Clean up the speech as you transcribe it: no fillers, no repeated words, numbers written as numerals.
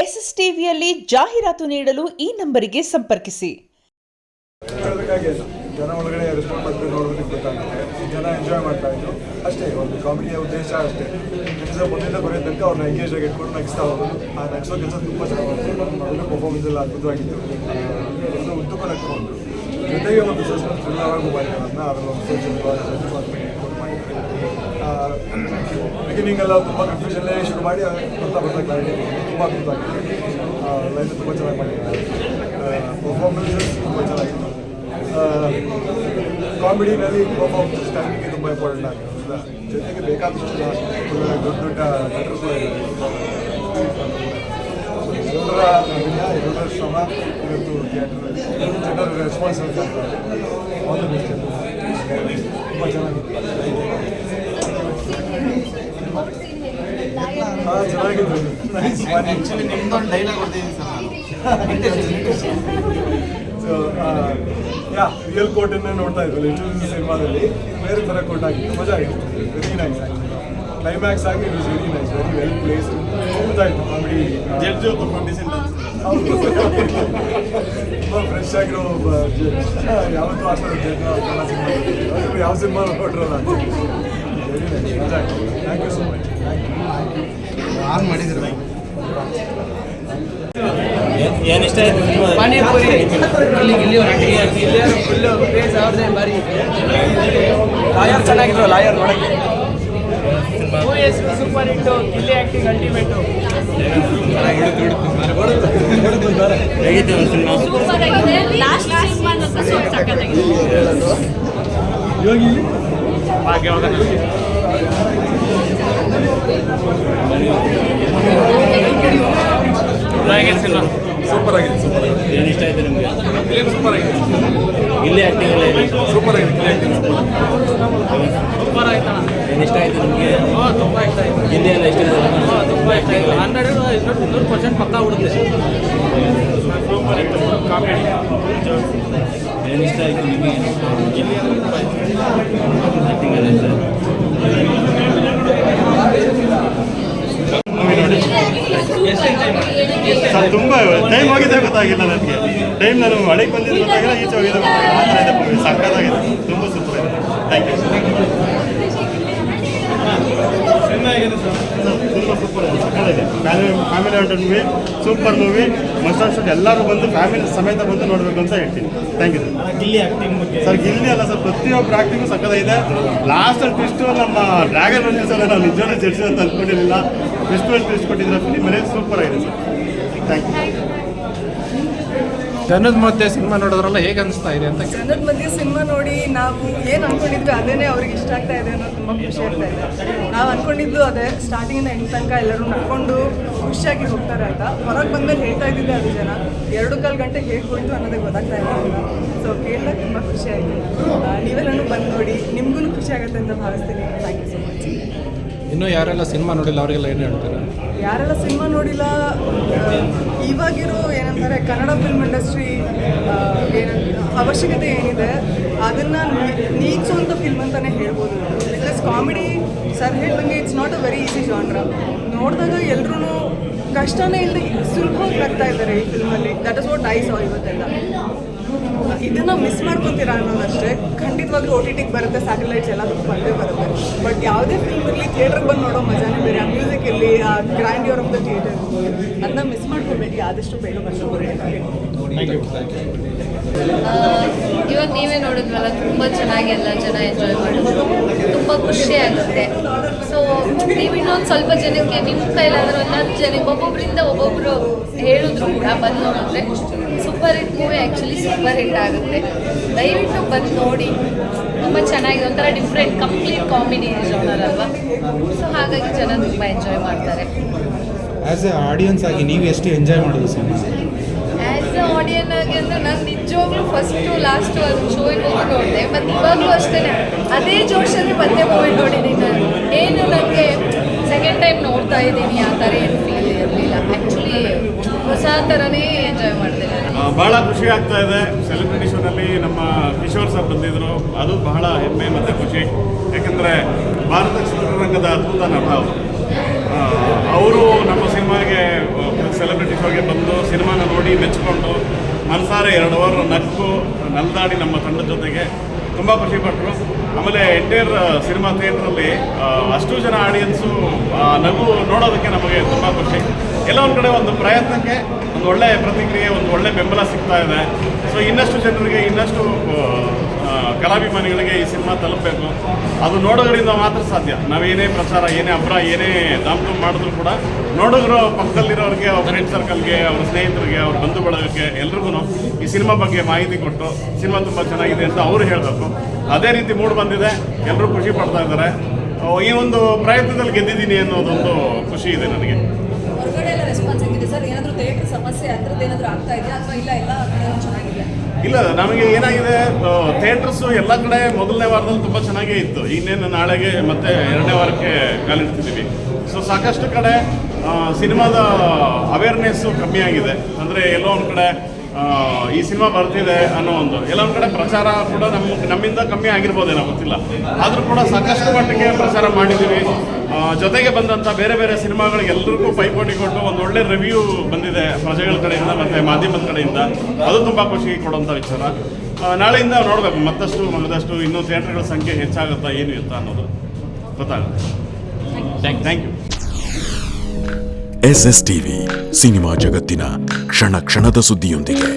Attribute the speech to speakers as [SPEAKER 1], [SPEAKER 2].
[SPEAKER 1] S S ಟಿವಿಯಲ್ಲಿ ಜಾಹೀರಾತು ನೀಡಲು ಈ ನಂಬರಿಗೆ ಸಂಪರ್ಕಿಸಿ.
[SPEAKER 2] ಜನ ಒಳಗಡೆ ರೆಸ್ಪಾಂಡ್ ಮಾಡ್ಕೊಂಡು ನೋಡೋದಕ್ಕೆ ಗೊತ್ತಾಗುತ್ತೆ. ಜನ ಎಂಜಾಯ್ ಮಾಡ್ತಾ ಇದ್ರು ಅಷ್ಟೇ. ಒಂದು ಕಾಮಿಡಿಯ ಉದ್ದೇಶ ಅಷ್ಟೇ. ಮೊದಲಿಂದ ಬರೋ ತನಕ ಅವ್ರನ್ನ ಎಂಗೇಜ್ ಆಗಿ ಇಟ್ಕೊಂಡು ನಗಿಸ್ತಾ ಹೋಗೋದು. ಆ ನಗಿಸೋ ಕೆಲಸ ತುಂಬ ಚೆನ್ನಾಗಿ ಮೊದಲು ಪರ್ಫಾರ್ಮೆನ್ಸ್ ಎಲ್ಲ ಅದ್ಭುತವಾಗಿತ್ತು. ಎಲ್ಲ ಉದ್ದಕ್ಕೂ ನಗ್ಕೊಂಡು ಜೊತೆಗೆ ಒಂದು ಸಸ್ಪೆನ್ಸ್ ಥ್ರಿಲ್ಲರ್ ಮಾಡಿರೋದನ್ನ ಅದನ್ನು ಒಂದು ಬಿಗಿನಿಂಗ್ ಎಲ್ಲ ತುಂಬ ಕನ್ಫ್ಯೂಷನ್ಲೇ ಶುರು ಮಾಡಿ ಬರ್ತಾ ಕ್ಲಾರಿಟಿ ತುಂಬ ಅದ್ಭುತವಾಗಿದೆ. ಲೈಫ್ ತುಂಬ ಚೆನ್ನಾಗಿ ಮಾಡಿದ್ದಾರೆ. ಪರ್ಫಾರ್ಮೆನ್ಸಸ್ ತುಂಬ ಚೆನ್ನಾಗಿತ್ತು. ಕಾಮಿಡಿನಲ್ಲಿ ಪರ್ಫಾರ್ಮೆನ್ಸ್ ಟೈಮಿಂಗ್ ತುಂಬ ಇಂಪಾರ್ಟೆಂಟ್ ಆಗಿರೋದ್ರಿಂದ ಜೊತೆಗೆ ಬೇಕಾದಷ್ಟು ದೊಡ್ಡ ದೊಡ್ಡ ನಟರು ಕೂಡ ಎಲ್ಲರ ಶ್ರಮ ಇವತ್ತು ಥಿಯೇಟರ್ ಜನರ ರೆಸ್ಪಾನ್ಸ್ ಆಲ್ ದ ಬೆಸ್ಟ್. ತುಂಬ ಚೆನ್ನಾಗಿತ್ತು. ಚೆನ್ನಾಗಿತ್ತು.
[SPEAKER 3] ನಿಮ್ದೊಂದು ಡೈಲಾಗ್ ಕೊಡ್ತೀನಿ
[SPEAKER 2] ರಿಯಲ್ ಕೋರ್ಟನ್ನು ನೋಡ್ತಾ ಇದ್ವಲ್ಲ ಇಷ್ಟು ಸಿನಿಮಾದಲ್ಲಿ ಬೇರೆ ಥರ ಕೋರ್ಟ್ ಆಗಿತ್ತು. ಮಜಾ ಆಗಿತ್ತು. ವೆರಿ ನೈಸ್ ಆಗಿ ಕ್ಲೈಮ್ಯಾಕ್ಸ್ ಆಗಿ it was very nice. Very well place. ಗೊತ್ತಾಯಿತು ಕಾಮಿಡಿ
[SPEAKER 3] ಜಡ್ಜು ತುಂಬ ಡಿಸೆಂಟ್
[SPEAKER 2] ತುಂಬ ಫ್ರೆಶ್ ಆಗಿರೋ ಯಾವತ್ತೂ ಆ ಥರ ಜಡ್ಜ್ ಕನ್ನಡ ಸಿನಿಮಾ ಯಾವ ಸಿನಿಮಾ ನೋಡ್ರಲ್ಲ ಅಂತ ವೆರಿ ನೈಸ್. ಮಜಾ ಆಯಿತು. Thank you so much.
[SPEAKER 3] ಆನ್ ಮಾಡಿದ್ರೆ
[SPEAKER 4] ಏನು ಇಷ್ಟ ಆಯ್ತು?
[SPEAKER 5] ಪಾನಿಪುರಿ ಫುಲ್ಲು ಕ್ರೇಜ್ ಅವ್ರದ್ದೇ ಬಾರಿ. ಲಾಯರ್ ಚೆನ್ನಾಗಿದ್ರು. ಲಾಯರ್ ನೋಡೋಕ್ಕೆ ಮೂವಿ ಹೆಸರು super hit. Gilli acting ultimate.
[SPEAKER 4] ಹೇಗಿತ್ತು ಸಿನಿಮಾ?
[SPEAKER 6] ಸೂಪರ್ ಆಗಿದೆ. ಲಾಸ್ಟ್ ಸಿನಿಮಾ ಸಕ್ಕತ್ತಾಗಿದೆ.
[SPEAKER 4] ಸಿನಿಮಾ
[SPEAKER 2] ಸೂಪರ್ ಆಗಿದೆ. ಸೂಪರ್ ಆಗಿದೆ.
[SPEAKER 4] ಏನು ಇಷ್ಟ ಆಯ್ತು ನಿಮಗೆ?
[SPEAKER 2] ಫಿಲಿಮ್ ಸೂಪರ್ ಆಗಿದೆ.
[SPEAKER 4] ಗಿಲ್ಲಿ ಆ್ಯಕ್ಟಿಂಗ್ ಎಲ್ಲ ಹೇಳಿ.
[SPEAKER 2] ಸೂಪರ್ ಆಗಿದೆ. ಗಿಲ್ಲಿ ಆ್ಯಕ್ಟಿಂಗ್
[SPEAKER 5] ಸೂಪರ್ ಆಯ್ತಣ್ಣ.
[SPEAKER 4] ಏನು ಇಷ್ಟ ಆಯ್ತು ನಿಮಗೆ?
[SPEAKER 5] ತುಂಬ ಇಷ್ಟ ಆಯಿತು.
[SPEAKER 4] ಗಿಲ್ಲಿ ಎಲ್ಲ ಇಷ್ಟ ಆಯ್ತು?
[SPEAKER 5] ತುಂಬ ಇಷ್ಟ ಆಯಿತು. 100% ಪಕ್ಕ ಉಡುತ್ತೆ. ಸೂಪರ್ ಇತ್ತು. ಕಾಮಿಡಿ
[SPEAKER 4] ಏನು ಇಷ್ಟ ಆಯಿತು ನಿಮಗೆ?
[SPEAKER 5] ಗಿಲ್ಲಿ ಅಂದರೆ ತುಂಬ ಇಷ್ಟ.
[SPEAKER 4] ಆ್ಯಕ್ಟಿಂಗ್ ಎಲ್ಲ ಇಷ್ಟ ಆಯ್ತು?
[SPEAKER 7] ಸರ್ ತುಂಬ ಟೈಮ್ ಹೋಗಿದ್ದೆ ಗೊತ್ತಾಗಿಲ್ಲ ನನಗೆ. ಟೈಮ್ ನಾನು ಮಳೆಗೆ ಬಂದಿದ್ದು ಗೊತ್ತಾಗಿಲ್ಲ, ಈಚೆ ಹೋಗಿದ್ದೆ ಗೊತ್ತಾಗಿಲ್ಲ. ಆ ಥರ ಇದೆ. ಸಕ್ಕತ್ತಾಗಿದೆ. ತುಂಬ ಸೂಪರ್ ಇದೆ. Thank you. ತುಂಬ ಸೂಪರ್ ಇದೆ. ಸಕ್ಕತ್ತಾಗಿದೆ. Family order movie, super movie. Must and should ಎಲ್ಲರೂ ಬಂದು ಫ್ಯಾಮಿಲಿ ಸಮೇತ ಬಂದು ನೋಡಬೇಕು ಅಂತ ಹೇಳ್ತೀನಿ. Thank you sir.
[SPEAKER 5] Gilli acting ಬಗ್ಗೆ
[SPEAKER 7] ಸರ್ ಗಿಲ್ಲಿ ಅಲ್ಲ ಸರ್, ಪ್ರತಿಯೊಬ್ಬರು ಆ್ಯಕ್ಟಿಂಗು ಸಕ್ಕತ್ತಾಗಿದೆ. ಲಾಸ್ಟಲ್ಲಿ ಟ್ವಿಸ್ಟು ನಮ್ಮ ಡ್ರ್ಯಾಗನ್ ಬಂದಿದ್ದು ಸರ್, ನಾವು ನಿಜವಾಗ್ಲೂ ಜಡ್ಜ್ ಅಂತ ಅಂದ್ಕೊಂಡಿರಲಿಲ್ಲ. ಟ್ವಿಸ್ಟ್ ಕೊಟ್ಟಿದ್ರೆ ಫಿಲಿಮ್ ಮೇಲೆ ಸೂಪರ್ ಆಗಿದೆ ಸರ್. Thank you.
[SPEAKER 8] ಜನದ ಮಧ್ಯೆ ಸಿನಿಮಾ ನೋಡೋದ್ರಲ್ಲ ಹೇಗೆ ಅನಿಸ್ತಾ ಇದೆ ಅಂತ?
[SPEAKER 9] ಜನದ ಮಧ್ಯೆ ಸಿನಿಮಾ ನೋಡಿ ನಾವು ಏನು ಅಂದ್ಕೊಂಡಿದ್ವಿ ಅದೇನೇ ಅವ್ರಿಗೆ ಇಷ್ಟ ಆಗ್ತಾ ಇದೆ ಅನ್ನೋದು ತುಂಬ ಖುಷಿ ಆಗ್ತಾ ಇದೆ. ನಾವು ಅಂದ್ಕೊಂಡಿದ್ದು ಅದೇ ಸ್ಟಾರ್ಟಿಂಗಿಂದ ಎಂಡ್ ತನಕ ಎಲ್ಲರೂ ನಡ್ಕೊಂಡು ಖುಷಿಯಾಗಿ ಹೋಗ್ತಾರೆ ಅಂತ. ಹೊರಗೆ ಬಂದಮೇಲೆ ಹೇಳ್ತಾ ಇದ್ದಿದ್ದೆ ಅದು ಜನ 2.25 ಗಂಟೆ ಹೇಗೆ ಹೋಯ್ತು ಅನ್ನೋದೇ ಗೊತ್ತಾಗ್ತಾ ಇಲ್ಲ ಅಂತ. ಸೊ ಕೇಳಿದಾಗ ತುಂಬ ಖುಷಿಯಾಗಿದೆ. ನೀವೆಲ್ಲರೂ ಬಂದು ನೋಡಿ, ನಿಮಗೂ ಖುಷಿ ಆಗುತ್ತೆ ಅಂತ ಭಾವಿಸ್ತೀನಿ. Thank you so much.
[SPEAKER 8] ಇನ್ನೂ ಯಾರೆಲ್ಲ ಸಿನಿಮಾ ನೋಡಿಲ್ಲ ಅವರಿಗೆಲ್ಲ ಏನು ಹೇಳ್ತಾರೆ?
[SPEAKER 9] ಯಾರೆಲ್ಲ ಸಿನಿಮಾ ನೋಡಿಲ್ಲ, ಇವಾಗಿರೋ ಏನಂತಾರೆ ಕನ್ನಡ ಫಿಲ್ಮ್ ಇಂಡಸ್ಟ್ರಿ ಅವಶ್ಯಕತೆ ಏನಿದೆ ಅದನ್ನು ನೀಗಿಸುವಂಥ ಫಿಲ್ಮ್ ಅಂತಲೇ ಹೇಳ್ಬೋದು. ಬಿಕಾಸ್ ಕಾಮಿಡಿ ಸರ್ ಹೇಳ್ದಂಗೆ it's not a very easy genre. ನೋಡಿದಾಗ ಎಲ್ಲರೂ ಕಷ್ಟನೇ ಇಲ್ಲದೆ ಸುಲಭವಾಗಿ ಆಗ್ತಾ ಇದ್ದಾರೆ ಈ ಫಿಲ್ಮಲ್ಲಿ. That is what I saw ಇವತ್ತೆಲ್ಲ. ಇದನ್ನು ಮಿಸ್ ಮಾಡ್ಕೊತೀರಾ ಅನ್ನೋದಷ್ಟೇ. ಖಂಡಿತವಾಗ್ಲೂ OTT ಬರುತ್ತೆ, ಸ್ಯಾಟಲೈಟ್ಸ್ ಎಲ್ಲದಕ್ಕೂ ಬಂದೇ ಬರುತ್ತೆ. ಬಟ್ ಯಾವುದೇ ಫಿಲ್ಮ್ ಇರಲಿ ಥಿಯೇಟ್ರಿಗೆ ಬಂದು ನೋಡೋ ಮಜಾನೇ ಬೇರೆ. ಆ ಮ್ಯೂಸಿಕ್ ಇರಲಿ, ಆ ಗ್ರ್ಯಾಂಡ್ಯೂರ್ ಆಫ್ ದ ಥಿಯೇಟರ್, ಅದನ್ನ ಮಿಸ್ ಮಾಡ್ಕೋಬೇಕು. ಆದಷ್ಟು ಬೇಗ ಬಂದು
[SPEAKER 6] ಇವಾಗ ನೀವೇ ನೋಡಿದ್ವಲ್ಲ, ತುಂಬ ಚೆನ್ನಾಗಿ ಎಲ್ಲ ಜನ ಎಂಜಾಯ್ ಮಾಡಿದ್ರು. ತುಂಬ ಖುಷಿ ಆಗುತ್ತೆ. ಸೊ ನೀವು ಇನ್ನೊಂದು ಸ್ವಲ್ಪ ಜನಕ್ಕೆ ನಿಮ್ಮ ಕೈಲಾದರೂ 10 ಜನಕ್ಕೆ ಒಬ್ಬೊಬ್ಬರಿಂದ ಒಬ್ಬೊಬ್ಬರು ಹೇಳಿದ್ರು ಕೂಡ ಬಂದು ನೋಡಿದ್ರೆ super hit movie actually super hit ಆಗುತ್ತೆ. ದಯವಿಟ್ಟು ಬಂದು ನೋಡಿ. ತುಂಬ ಚೆನ್ನಾಗಿದೆ. ಒಂಥರ ಡಿಫ್ರೆಂಟ್ ಕಂಪ್ಲೀಟ್ ಕಾಮಿಡಿ ಜಾನರ್ ಅಲ್ವಾ. ಸೊ ಹಾಗಾಗಿ ಜನ ತುಂಬ ಎಂಜಾಯ್ ಮಾಡ್ತಾರೆ.
[SPEAKER 8] ಆ್ಯಸ್ ಎ ಆಡಿಯನ್ಸ್ ಆಗಿ ನೀವು ಎಷ್ಟು ಎಂಜಾಯ್ ಮಾಡೋದು ಸಿನಿಮಾ?
[SPEAKER 6] ಆ್ಯಸ್ ಎ ಆಡಿಯನ್ ಆಗಿ ಅಂದರೆ ನಾನು ನಿಜವಾಗ್ಲೂ ಫಸ್ಟು ಲಾಸ್ಟು ಅದು ಶೋಗೆ ಹೋಗಿ ನೋಡಿದೆ. ಮತ್ತು ಇವಾಗಲೂ ಅಷ್ಟೇ ಅದೇ ಜೋಶಲ್ಲಿ ಮತ್ತೆ ಮೂವಿ ನೋಡಿದ್ದೀನಿ ನಾನು. ಏನು ನನಗೆ ಸೆಕೆಂಡ್ ಟೈಮ್ ನೋಡ್ತಾ ಇದ್ದೀನಿ ಆ ಥರ ಏನು ಫೀಲ್ ಇರಲಿಲ್ಲ. ಆ್ಯಕ್ಚುಲಿ ಹೊಸ ಥರನೇ ಎಂಜಾಯ್ ಮಾಡಿದೆ.
[SPEAKER 7] ಭಾಳ ಖುಷಿ ಆಗ್ತಾ ಇದೆ. ಸೆಲೆಬ್ರಿಟಿ ಶೋನಲ್ಲಿ ನಮ್ಮ ಕಿಶೋರ್ ಸರ್ ಬಂದಿದ್ದರು. ಅದು ಬಹಳ ಹೆಮ್ಮೆ ಮತ್ತು ಖುಷಿ. ಯಾಕೆಂದರೆ ಭಾರತ ಚಿತ್ರರಂಗದ ಅದ್ಭುತ ನಟ ಅವರು ನಮ್ಮ ಸಿನಿಮಾ ಸಿನಿಮಾಗೆ ಸೆಲೆಬ್ರಿಟೀಸ್ ಹೋಗಿ ಬಂದು ಸಿನಿಮಾನ ನೋಡಿ ಮೆಚ್ಚಿಕೊಂಡು ಮನಸಾರೆ 2 ಅವರ್ ನಕ್ಕು ನಲ್ದಾಡಿ ನಮ್ಮ ತಂಡದ ಜೊತೆಗೆ ತುಂಬ ಖುಷಿಪಟ್ಟರು. ಆಮೇಲೆ ಎಂಟೈರ್ ಸಿನಿಮಾ ಥಿಯೇಟ್ರಲ್ಲಿ ಅಷ್ಟು ಜನ ಆಡಿಯನ್ಸು ನಗು ನೋಡೋದಕ್ಕೆ ನಮಗೆ ತುಂಬ ಖುಷಿ. ಎಲ್ಲ ಒಂದು ಕಡೆ ಒಂದು ಪ್ರಯತ್ನಕ್ಕೆ ಒಂದು ಒಳ್ಳೆಯ ಪ್ರತಿಕ್ರಿಯೆ, ಒಂದು ಒಳ್ಳೆಯ ಬೆಂಬಲ ಸಿಗ್ತಾ ಇದೆ. ಸೊ ಇನ್ನಷ್ಟು ಜನರಿಗೆ, ಇನ್ನಷ್ಟು ಕಲಾಭಿಮಾನಿಗಳಿಗೆ ಈ ಸಿನಿಮಾ ತಲುಪಬೇಕು. ಅದು ನೋಡೋದ್ರಿಂದ ಮಾತ್ರ ಸಾಧ್ಯ. ನಾವೇನೇ ಪ್ರಚಾರ, ಏನೇ ಅಬ್ರ, ಏನೇ ದಾಮ್ ಮಾಡಿದ್ರು ಕೂಡ ನೋಡೋರು ಪಕ್ಕದಲ್ಲಿರೋರಿಗೆ, ಅವ್ರ ಫ್ರೆಂಡ್ ಸರ್ಕಲ್ಗೆ, ಅವ್ರ ಸ್ನೇಹಿತರಿಗೆ, ಅವ್ರ ಬಂಧು ಬಳಗಕ್ಕೆ ಎಲ್ರಿಗೂ ಈ ಸಿನಿಮಾ ಬಗ್ಗೆ ಮಾಹಿತಿ ಕೊಟ್ಟು ಸಿನಿಮಾ ತುಂಬ ಚೆನ್ನಾಗಿದೆ ಅಂತ ಅವರು ಹೇಳಬೇಕು. ಅದೇ ರೀತಿ ಮೂಡ್ ಬಂದಿದೆ, ಎಲ್ಲರೂ ಖುಷಿ ಪಡ್ತಾ ಇದ್ದಾರೆ. ಈ ಒಂದು ಪ್ರಯತ್ನದಲ್ಲಿ ಗೆದ್ದಿದ್ದೀನಿ ಅನ್ನೋದೊಂದು ಖುಷಿ ಇದೆ ನನಗೆ.
[SPEAKER 10] ಹೊರಗಡೆ ಎಲ್ಲ ರೆಸ್ಪಾನ್ಸ್ ಆಗಿದೆ ಸರ್? ಏನಾದರೂ ಥಿಯೇಟರ್ ಸಮಸ್ಯೆ ಅದರದ್ದು ಏನಾದರೂ ಆಗ್ತಾ ಇದೆಯಾ ಅಥವಾ ಇಲ್ಲ ಎಲ್ಲ ಕಡೆ ಚೆನ್ನಾಗಿದೆ?
[SPEAKER 7] ಇಲ್ಲ, ನಮಗೆ ಏನಾಗಿದೆ, ಥಿಯೇಟರ್ಸು ಎಲ್ಲ ಕಡೆ ಮೊದಲನೇ ವಾರದಲ್ಲಿ ತುಂಬ ಚೆನ್ನಾಗೇ ಇತ್ತು. ಇನ್ನೇನು ನಾಳೆಗೆ ಮತ್ತೆ 2ನೇ ವಾರಕ್ಕೆ ಕಾಲಿಡ್ತಿದ್ದೀವಿ. ಸೊ ಸಾಕಷ್ಟು ಕಡೆ ಸಿನಿಮಾದ ಅವೇರ್ನೆಸ್ಸು ಕಮ್ಮಿ ಆಗಿದೆ. ಅಂದರೆ ಎಲ್ಲೋ ಒಂದು ಕಡೆ ಈ ಸಿನಿಮಾ ಬರ್ತಿದೆ ಅನ್ನೋ ಎಲ್ಲ ಒಂದು ಕಡೆ ಪ್ರಚಾರ ಕೂಡ ನಮ್ಮಿಂದ ಕಮ್ಮಿ ಆಗಿರ್ಬೋದೇನೋ ಗೊತ್ತಿಲ್ಲ. ಆದರೂ ಕೂಡ ಸಾಕಷ್ಟು ಮಟ್ಟಿಗೆ ಪ್ರಚಾರ ಮಾಡಿದ್ದೀವಿ. ಜೊತೆಗೆ ಬಂದಂಥ ಬೇರೆ ಬೇರೆ ಸಿನಿಮಾಗಳಿಗೆ ಎಲ್ಲರಿಗೂ ಪೈಪೋಟಿ ಕೊಟ್ಟು ಒಂದು ಒಳ್ಳೆ ರಿವ್ಯೂ ಬಂದಿದೆ ಪ್ರಜೆಗಳ ಕಡೆಯಿಂದ ಮತ್ತು ಮಾಧ್ಯಮದ ಕಡೆಯಿಂದ. ಅದು ತುಂಬ ಖುಷಿ ಕೊಡುವಂಥ ವಿಚಾರ. ನಾಳೆಯಿಂದ ನೋಡಬೇಕು, ಮತ್ತಷ್ಟು ಇನ್ನೂ ಥಿಯೇಟರ್ಗಳ ಸಂಖ್ಯೆ ಹೆಚ್ಚಾಗುತ್ತಾ ಏನು ಇರುತ್ತಾ ಅನ್ನೋದು ಗೊತ್ತಾಗುತ್ತೆ. Thank you.
[SPEAKER 11] SS TV cinema ಜಗತ್ತಿನ ಕ್ಷಣ ಕ್ಷಣದ ಸುದ್ದಿಯೊಂದಿಗೆ.